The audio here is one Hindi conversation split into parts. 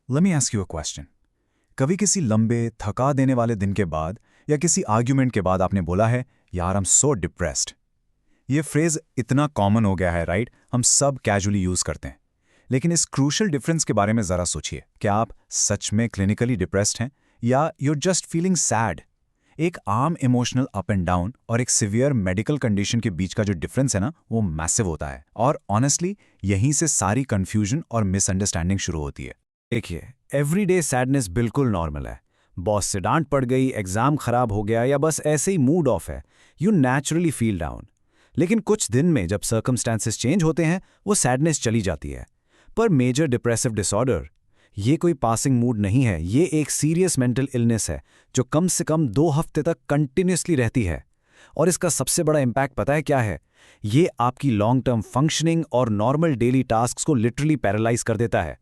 Let me ask you a question. कभी किसी लंबे, थका देने वाले दिन के बाद या किसी आर्ग्यूमेंट के बाद आपने बोला है, यार आई एम सो डिप्रेस्ड। ये फ्रेज इतना कॉमन हो गया है, राइट? हम सब कैजुअली यूज करते हैं। लेकिन इस क्रूशल डिफरेंस के बारे में जरा सोचिए। क्या आप सच में क्लिनिकली डिप्रेस्ड हैं या you're जस्ट फीलिंग सैड? एक आम इमोशनल अप एंड डाउन और एक सिवियर मेडिकल कंडीशन के बीच का जो डिफरेंस है ना, वो मैसिव होता है। और ऑनेस्टली यहीं से सारी कंफ्यूजन और मिसअंडरस्टैंडिंग शुरू होती है। देखिए, एवरीडे सैडनेस बिल्कुल नॉर्मल है। बॉस से डांट पड़ गई, एग्जाम खराब हो गया या बस ऐसे ही मूड ऑफ है, यू नेचुरली फील डाउन। लेकिन कुछ दिन में जब सर्कमस्टांसेस चेंज होते हैं, वो सैडनेस चली जाती है। पर मेजर डिप्रेसिव डिसऑर्डर ये कोई पासिंग मूड नहीं है, ये एक सीरियस मेंटल इलनेस है जो कम से कम 2 हफ्ते तक कंटिन्यूसली रहती है। और इसका सबसे बड़ा इम्पैक्ट पता है क्या है? ये आपकी लॉन्ग टर्म फंक्शनिंग और नॉर्मल डेली टास्क्स को लिटरली पैरालाइज कर देता है।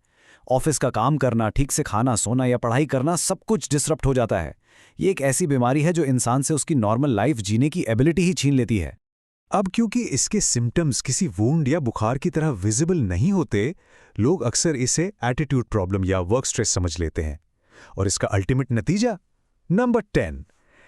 ऑफिस का काम करना, ठीक से खाना, सोना या पढ़ाई करना, सब कुछ डिसरप्ट हो जाता है। ये एक ऐसी बीमारी है जो इंसान से उसकी नॉर्मल लाइफ जीने की एबिलिटी ही छीन लेती है। अब क्योंकि इसके सिम्टम्स किसी वुंड या बुखार की तरह विजिबल नहीं होते, लोग अक्सर इसे एटीट्यूड प्रॉब्लम या वर्क स्ट्रेस समझ लेते हैं। और इसका अल्टीमेट नतीजा? Number 10।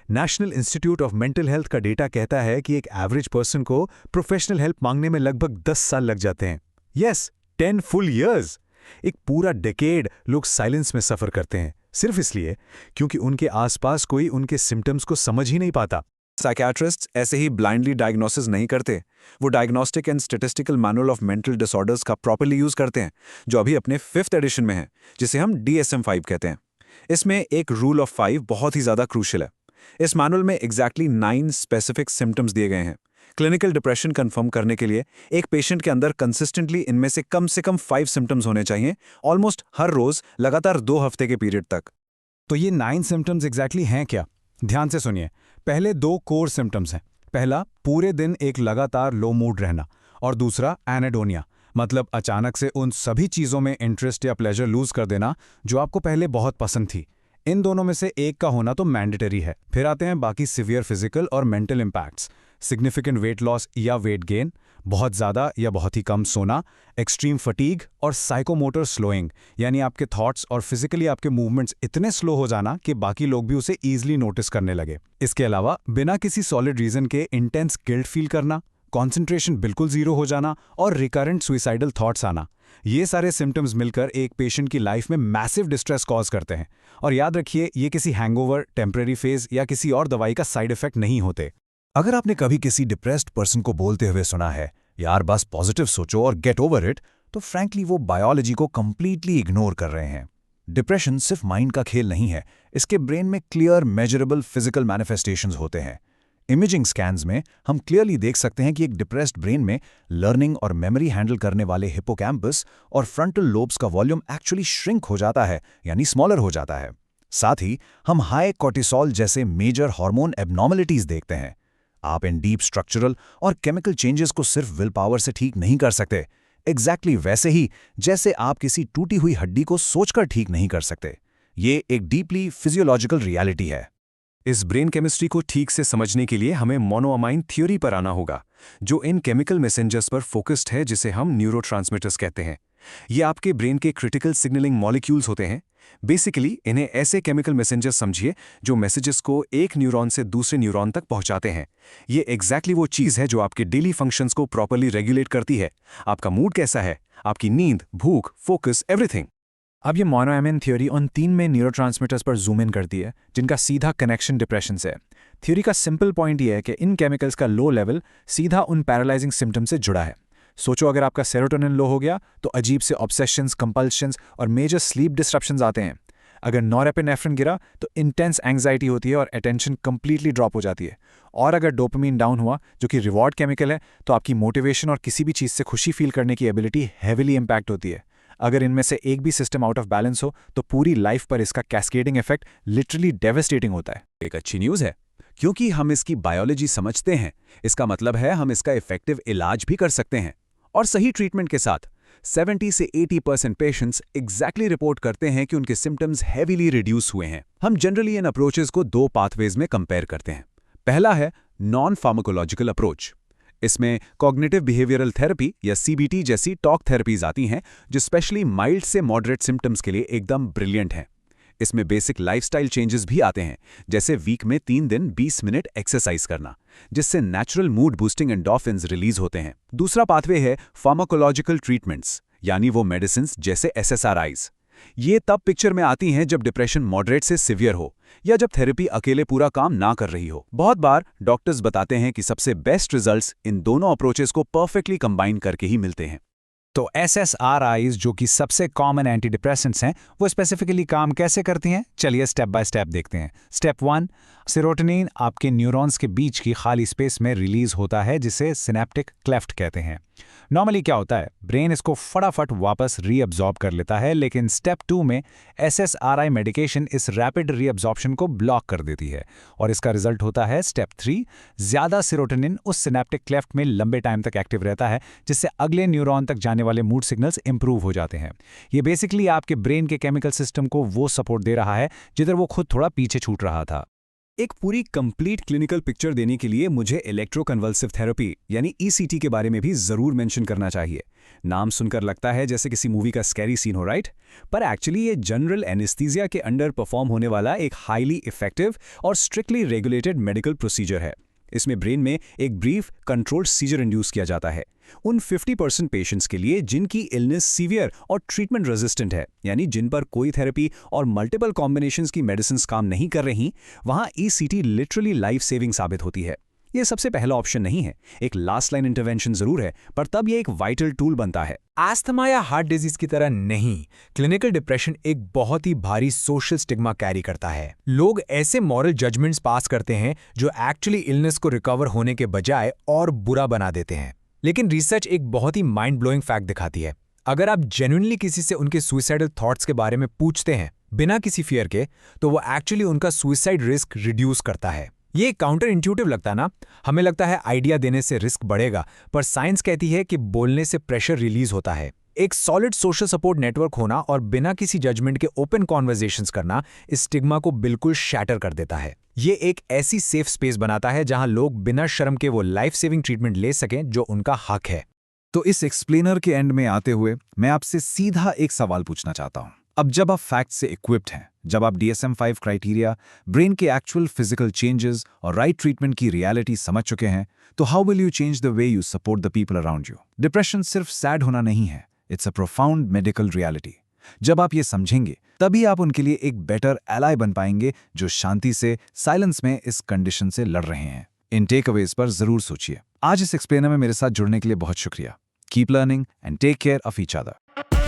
National institute of mental health का डेटा कहता है कि एक एवरेज पर्सन को प्रोफेशनल हेल्प मांगने में लगभग 10 साल लग जाते हैं। Yes, 10 full years. एक पूरा डेकेड लोग साइलेंस में सफर करते हैं, सिर्फ इसलिए क्योंकि उनके आसपास कोई उनके सिम्टम्स को समझ ही नहीं पाता। साइकियाट्रिस्ट्स ऐसे ही ब्लाइंडली डायग्नोसिस नहीं करते। वो diagnostic and statistical manual of mental disorders का प्रॉपर्ली यूज करते हैं, जो अभी अपने 5th एडिशन में है, जिसे हम DSM-5 कहते हैं। इसमें एक रूल ऑफ 5 बहुत ही ज्यादा क्रूशियल है। इस मैनुअल में एग्जैक्टली 9 स्पेसिफिक सिम्टम्स दिए गए हैं। क्लिनिकल डिप्रेशन कंफर्म करने के लिए एक पेशेंट के अंदर कंसिस्टेंटली इनमें से कम 5 सिम्टम्स होने चाहिए, ऑलमोस्ट हर रोज लगातार 2 हफ्ते के पीरियड तक। तो ये 9 सिम्टम्स एग्जैक्टली हैं क्या? ध्यान से सुनिए। पहले 2 कोर सिम्टम्स हैं। पहला, पूरे दिन एक लगातार लो मूड रहना, और दूसरा एनेडोनिया, मतलब अचानक से उन सभी चीज़ों में इंटरेस्ट या प्लेजर लूज कर देना जो आपको पहले बहुत पसंद थी। इन दोनों में से एक का होना तो मैंडेटरी है। फिर आते हैं बाकी सिवियर फिजिकल और mental impacts. Significant weight loss या वेट गेन, बहुत ज़्यादा या बहुत ही कम सोना, एक्सट्रीम फटीग और साइकोमोटर स्लोइंग, यानी आपके थॉट्स और फिजिकली आपके मूवमेंट्स इतने स्लो हो जाना कि बाकी लोग भी उसे ईजिली नोटिस करने लगे। इसके अलावा बिना किसी सॉलिड रीजन के इंटेंस गिल्ट फील करना, कॉन्सेंट्रेशन बिल्कुल जीरो हो जाना और रिकरेंट सुइसाइडल थॉट्स आना, ये सारे सिम्टम्स मिलकर एक पेशेंट की लाइफ में मैसिव डिस्ट्रेस कॉज करते हैं। और याद रखिए, ये किसी हैंगओवर, टेम्परेरी फेज या किसी और दवाई का साइड इफेक्ट नहीं होते। अगर आपने कभी किसी डिप्रेस्ड पर्सन को बोलते हुए सुना है, यार बस पॉजिटिव सोचो और गेट ओवर इट, तो फ्रैंकली वो बायोलॉजी को कंप्लीटली इग्नोर कर रहे हैं। डिप्रेशन सिर्फ माइंड का खेल नहीं है, इसके ब्रेन में क्लियर मेजरेबल फिजिकल मैनिफेस्टेशंस होते हैं। इमेजिंग स्कैन्स में हम क्लियरली देख सकते हैं कि एक डिप्रेस्ड ब्रेन में लर्निंग और मेमोरी हैंडल करने वाले हिपोकैम्पस और फ्रंटल लोब्स का वॉल्यूम एक्चुअली श्रिंक हो जाता है, यानी स्मॉलर हो जाता है। साथ ही हम हाई कोर्टिसोल जैसे मेजर हार्मोन एबनॉर्मलिटीज देखते हैं। आप इन डीप स्ट्रक्चरल और केमिकल चेंजेस को सिर्फ विल पावर से ठीक नहीं कर सकते, एग्जैक्टली वैसे ही जैसे आप किसी टूटी हुई हड्डी को सोचकर ठीक नहीं कर सकते। ये एक डीपली फिजियोलॉजिकल रियलिटी है। इस ब्रेन केमिस्ट्री को ठीक से समझने के लिए हमें मोनोअमाइन थ्योरी पर आना होगा, जो इन केमिकल मैसेंजर्स पर फोकस्ड है, जिसे हम न्यूरोट्रांसमिटर्स कहते हैं। ये आपके ब्रेन के क्रिटिकल सिग्नलिंग मॉलिक्यूल्स होते हैं। बेसिकली इन्हें ऐसे केमिकल मैसेंजर्स समझिए जो मैसेजेस को एक न्यूरॉन से दूसरे न्यूरॉन तक पहुंचाते हैं। ये एग्जैक्टली वो चीज़ है जो आपके डेली फंक्शंस को प्रॉपर्ली रेगुलेट करती है। आपका मूड कैसा है, आपकी नींद, भूख, फोकस, एवरीथिंग। अब ये मोनोअमाइन थ्योरी उन 3 में न्यूरोट्रांसमिटर्स पर जूम इन करती है जिनका सीधा कनेक्शन डिप्रेशन से है। थ्योरी का सिंपल पॉइंट ये है कि इन केमिकल्स का लो लेवल सीधा उन पैरालाइजिंग सिम्टम से जुड़ा है। सोचो, अगर आपका सेरोटोनिन लो हो गया तो अजीब से ऑब्सेशंस, कंपल्शंस और मेजर स्लीप डिस्ट्रप्शंस आते हैं। अगर नॉरएपिनेफ्रिन गिरा तो इंटेंस एंग्जाइटी होती है और अटेंशन कंप्लीटली ड्रॉप हो जाती है। और अगर डोपामिन डाउन हुआ, जो कि रिवॉर्ड केमिकल है, तो आपकी मोटिवेशन और किसी भी चीज़ से खुशी फील करने की एबिलिटी हैवीली इम्पैक्ट होती है। अगर इनमें से एक भी सिस्टम आउट ऑफ बैलेंस हो तो पूरी लाइफ पर इसका कैस्केडिंग इफेक्ट लिटरली डेवास्टेटिंग होता है। एक अच्छी न्यूज़ है, क्योंकि हम इसकी बायोलॉजी समझते हैं, इसका मतलब है हम इसका इफेक्टिव इलाज भी कर सकते हैं। और सही ट्रीटमेंट के साथ 70 से 80% पेशेंट्स एग्जैक्टली रिपोर्ट करते हैं कि उनके सिम्टम्स हैवीली रिड्यूस हुए हैं। हम जनरली इन अप्रोचेस को 2 पाथवेज में कंपेयर करते हैं। पहला है नॉन फार्माकोलॉजिकल अप्रोच। इसमें कॉग्निटिव बिहेवियरल थेरेपी या CBT जैसी टॉक थेरेपीज आती हैं जो स्पेशली माइल्ड से मॉडरेट सिम्टम्स के लिए एकदम ब्रिलियंट हैं। इसमें बेसिक लाइफस्टाइल चेंजेस भी आते हैं, जैसे वीक में 3 दिन 20 मिनट एक्सरसाइज करना, जिससे natural mood boosting endorphins release होते हैं। दूसरा पाथवे है फार्माकोलॉजिकल ट्रीटमेंट्स, यानी वो मेडिसिन्स जैसे SSRIs। ये तब पिक्चर में आती हैं जब डिप्रेशन मॉडरेट से सिवियर हो या जब थेरेपी अकेले पूरा काम ना कर रही हो। बहुत बार डॉक्टर्स बताते हैं कि सबसे बेस्ट रिजल्ट्स इन दोनों अप्रोचेस को परफेक्टली कंबाइन करके ही मिलते हैं। तो SSRIs जो कि सबसे कॉमन एंटी डिप्रेसेंट्स हैं, वो स्पेसिफिकली काम कैसे करती हैं? चलिए स्टेप बाय स्टेप देखते हैं। स्टेप 1, सेरोटोनिन आपके न्यूरॉन्स के बीच की खाली स्पेस में रिलीज होता है, जिसे सिनेप्टिक क्लेफ्ट कहते हैं। नॉर्मली क्या होता है, ब्रेन इसको फटाफट वापस रीअब्जॉर्ब कर लेता है, लेकिन स्टेप 2 में SSRI मेडिकेशन इस रैपिड रीअब्जॉर्प्शन को ब्लॉक कर देती है और इसका रिजल्ट होता है स्टेप 3, ज़्यादा सेरोटोनिन उस सिनेप्टिक क्लेफ्ट में लंबे टाइम तक एक्टिव रहता है, जिससे अगले न्यूरॉन तक जाने वाले मूड सिग्नल्स इंप्रूव हो जाते हैं। ये बेसिकली आपके ब्रेन के केमिकल सिस्टम को वो सपोर्ट दे रहा है जिधर वो खुद थोड़ा पीछे छूट रहा था। एक पूरी कंप्लीट क्लिनिकल पिक्चर देने के लिए मुझे इलेक्ट्रोकन्वल्सिव थेरेपी यानी ECT के बारे में भी जरूर मेंशन करना चाहिए। नाम सुनकर लगता है जैसे किसी मूवी का स्कैरी सीन हो, राइट? पर एक्चुअली ये जनरल एनेस्थीसिया के अंडर परफॉर्म होने वाला एक हाईली इफेक्टिव और स्ट्रिक्टली रेगुलेटेड मेडिकल प्रोसीजर है। इसमें ब्रेन में एक ब्रीफ कंट्रोल्ड सीजर इंड्यूस किया जाता है उन 50% पेशेंट्स के लिए जिनकी इलनेस सीवियर और ट्रीटमेंट रेजिस्टेंट है, यानी जिन पर कोई थेरेपी और मल्टीपल कॉम्बिनेशंस की मेडिसिन्स काम नहीं कर रही। वहां ECT लिटरली लाइफ सेविंग साबित होती है। ये सबसे पहला ऑप्शन नहीं है, एक लास्ट लाइन इंटरवेंशन जरूर है, पर तब ये एक वाइटल टूल बनता है। एस्थमा या हार्ट डिजीज की तरह नहीं, क्लिनिकल डिप्रेशन एक बहुत ही भारी सोशल स्टिग्मा कैरी करता है। लोग ऐसे मॉरल जजमेंट्स पास करते हैं जो एक्चुअली इलनेस को रिकवर होने के बजाय और बुरा बना देते हैं। लेकिन रिसर्च एक बहुत ही माइंड ब्लोइंग फैक्ट दिखाती है। अगर आप जेन्युइनली किसी से उनके सुइसाइडल थॉट्स के बारे में पूछते हैं बिना किसी फियर के, तो वो एक्चुअली उनका सुइसाइड रिस्क रिड्यूस करता है। ये काउंटर इंट्यूटिव लगता ना, हमें लगता है आइडिया देने से रिस्क बढ़ेगा, पर साइंस कहती है कि बोलने से प्रेशर रिलीज होता है। एक सॉलिड सोशल सपोर्ट नेटवर्क होना और बिना किसी जजमेंट के ओपन कॉन्वर्सेशंस करना इस स्टिग्मा को बिल्कुल शैटर कर देता है। ये एक ऐसी सेफ स्पेस बनाता है जहां लोग बिना शर्म के वो लाइफ सेविंग ट्रीटमेंट ले सकें जो उनका हक है। तो इस एक्सप्लेनर के एंड में आते हुए मैं आपसे सीधा एक सवाल पूछना चाहता हूं। अब जब आप फैक्ट से इक्विप्ड हैं, जब आप DSM-5 क्राइटेरिया, ब्रेन के एक्चुअल फिजिकल चेंजेस और राइट ट्रीटमेंट की रियलिटी समझ चुके हैं, तो how will you change the way you support the people around you? Depression सिर्फ सैड होना नहीं है, it's a profound medical reality. जब आप ये समझेंगे, तभी आप उनके लिए एक बेटर एलाय बन पाएंगे जो शांति से, साइलेंस में इस कंडीशन से लड़ रहे हैं। इन टेकअवेज पर जरूर सोचिए। आज इस एक्सप्लेनर में मेरे साथ जुड़ने के लिए बहुत शुक्रिया। Keep learning and take care of each other.